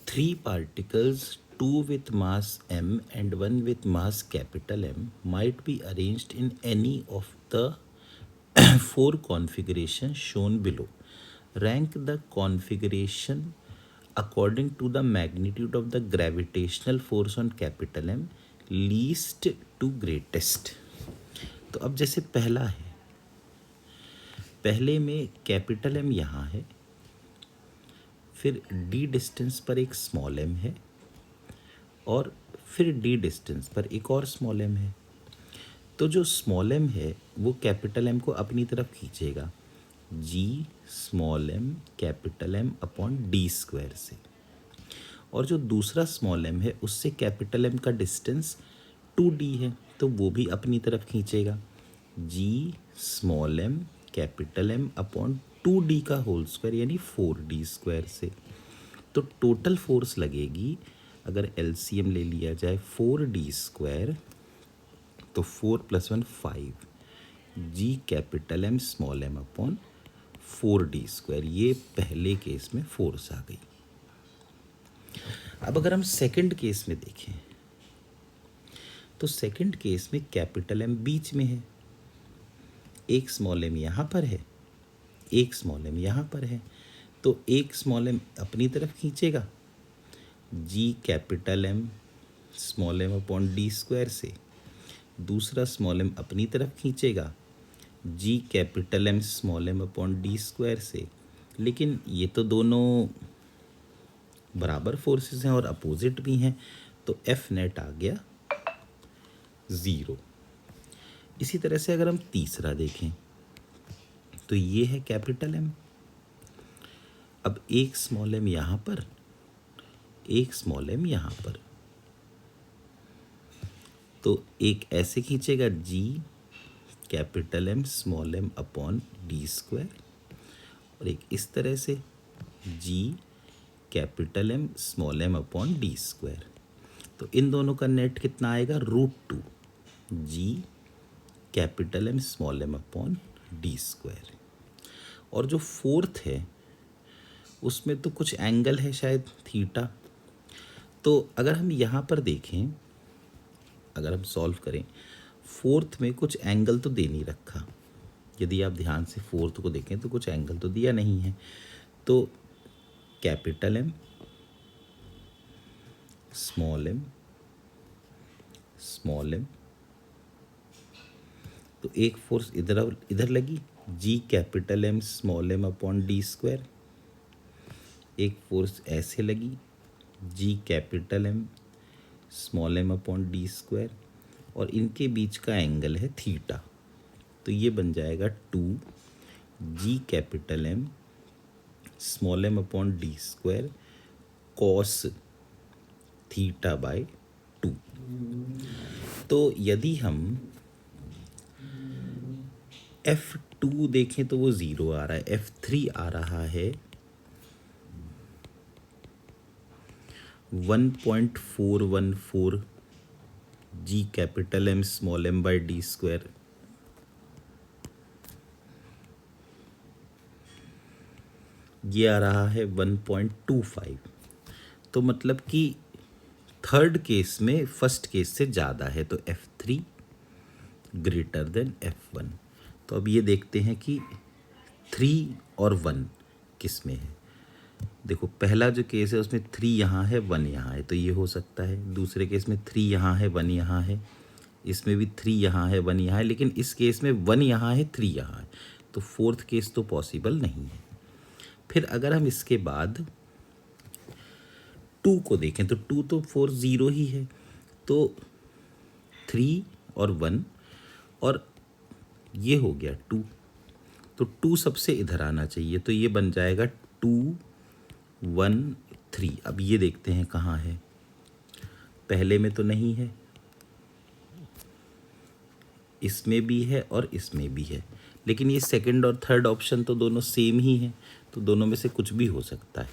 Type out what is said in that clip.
Three particles, two with mass m and one with mass capital M, might be arranged in any of the four configurations shown below. Rank the configuration according to the magnitude of the gravitational force on capital M, least to greatest. तो अब जैसे पहला है, पहले में capital M यहाँ है, फिर d डिस्टेंस पर एक स्मॉल m है और फिर d डिस्टेंस पर एक और स्मॉल m है. तो जो स्मॉल m है वो कैपिटल M को अपनी तरफ खींचेगा g small m capital M upon d square से, और जो दूसरा स्मॉल m है उससे कैपिटल M का डिस्टेंस 2d है तो वो भी अपनी तरफ खींचेगा g small m capital M upon 2d का होल स्क्वायर यानी 4d स्क्वायर से. तो टोटल फोर्स लगेगी अगर एलसीएम ले लिया जाए 4d स्क्वायर तो 4 + 1 5 g capital M small m upon 4d square. ये पहले केस में फोर्स आ गई. अब अगर हम सेकंड केस में देखें तो सेकंड केस में कैपिटल M बीच में है, एक स्मॉल m यहाँ पर है, एक स्मॉल m यहाँ पर है. तो एक स्मॉल m अपनी तरफ खींचेगा g capital M small m upon d square से, दूसरा स्मॉल m अपनी तरफ खींचेगा g capital M small m upon d square से. लेकिन ये तो दोनों बराबर फोर्सेस हैं और अपोजिट भी हैं, तो F नेट आ गया 0. इसी तरह से अगर हम तीसरा देखें तो ये है कैपिटल M. अब एक स्मॉल m यहाँ पर, एक स्मॉल m यहाँ पर, तो एक ऐसे खींचेगा g capital M small m upon d square, और एक इस तरह से g capital M small m upon d square. तो इन दोनों का नेट कितना आएगा √2 g capital M small m upon d square. और जो फोर्थ है उसमें तो कुछ एंगल है शायद थीटा. तो अगर हम यहाँ पर देखें, अगर हम सॉल्व करें, फोर्थ में कुछ एंगल तो दे नहीं रखा. यदि आप ध्यान से फोर्थ को देखें तो कुछ एंगल तो दिया नहीं है. तो capital M small m small m, तो एक फोर्स इधर लगी g capital M small m upon d square, एक फोर्स ऐसे लगी g capital M small m upon d square, और इनके बीच का एंगल है थीटा. तो ये बन जाएगा 2 g capital M small m upon d square cos theta by 2. तो यदि हम F2 देखें तो वो 0 आ रहा है, F3 आ रहा है 1.414 g capital M small m by d square. ये आ रहा है 1.25. तो मतलब कि थर्ड केस में फर्स्ट केस से ज़्यादा है, तो F3 ग्रेटर देन F1. तो अब ये देखते हैं कि 3 और 1 किस में है. देखो पहला जो केस है उसमें 3 यहाँ है 1 यहाँ है, तो ये हो सकता है. दूसरे केस में 3 यहाँ है 1 यहाँ है, इसमें भी 3 यहाँ है 1 यहाँ है, लेकिन इस केस में 1 यहाँ है 3 यहाँ है, तो फोर्थ केस तो पॉसिबल नहीं है. फिर अगर हम इसके बाद 2 को देखें तो 2 तो 4 0 ही है, तो 3 और 1 और ये हो गया 2, तो 2 सबसे इधर आना चाहिए, तो ये बन जाएगा 2 1 3. अब ये देखते हैं कहाँ है, पहले में तो नहीं है, इसमें भी है और इसमें भी है, लेकिन ये सेकंड और थर्ड ऑप्शन तो दोनों सेम ही हैं, तो दोनों में से कुछ भी हो सकता है.